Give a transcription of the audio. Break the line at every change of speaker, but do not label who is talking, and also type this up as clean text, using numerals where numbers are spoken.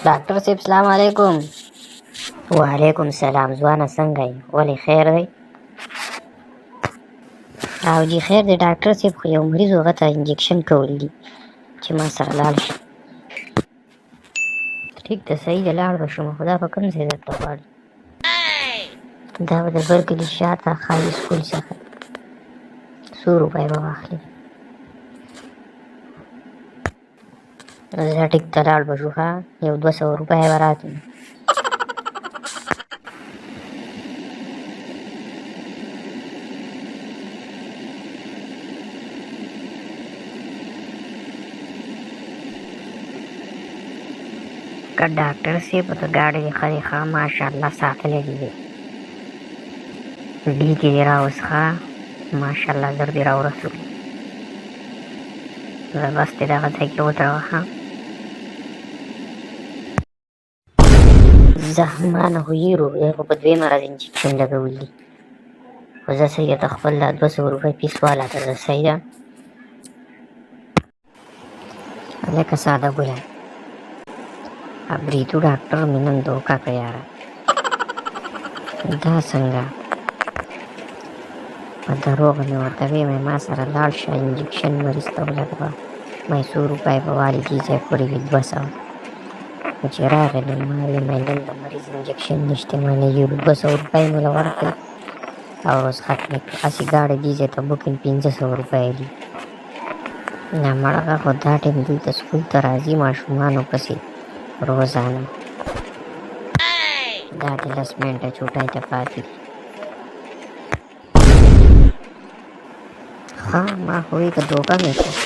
ډاکټر صاحب سلام علیکم. وعلیکم سلام. ځوانه څنګه یې؟ ولې خیر دی؟ او جی خیر دی ډاکټر صاحب، خو یو مریض هغه ته انجکشن کول دي چې ما سره لاړ شي. ټیک ده صحیح ده لاړ به شم، خو دا په کوم ځای درته غواړي؟ دا به د برکلي شاته خالي سکول څخه. څو روپۍ به واخلي؟ زه ټیک ته لاړ به شو ښه، یو 200 روپۍ به راکړي. که ډاکټر صاحب د ګاډۍ ښه دی ښه، ماشاءالله ساتلی دي ډي کې دې راوڅښه، ماشاءالله زر دې راورسولو. زه بس دې دغه ځای کې ودروه ښه. زهمانه خو هیرو دی، خو په دویمه ورځ انجکشن لګول دي. خو زه صحیح ته خپل دا 200 روپۍ فیس واله ته زه صحیح ده. هلکه ساده ګله بریتو ډاکټر مې نن دوکه کړه یاره. دا څنګه په دروغ مې ورته ویې ما سره لاړ شه انجکشن مریض ته ولګوه، ما 100 روپۍ به والي دې ځای پورې وي 200. خو چې راغلم ما ویې نن د مریض انجکشن نشته، ما نه یو 200 روپۍ مې له ورکړې او رخصت مې کړه. هسې ګاډۍ دې ځای ته بوکینګ 1500 روپۍ دي. نامړغه خو دا ټایم دلته سکول ته راځي ماشومانو پسې روزانه. دا دې 10 منټه چوټۍ ته پاتې دي. ښه ما خو وی که دوکه مې کړه.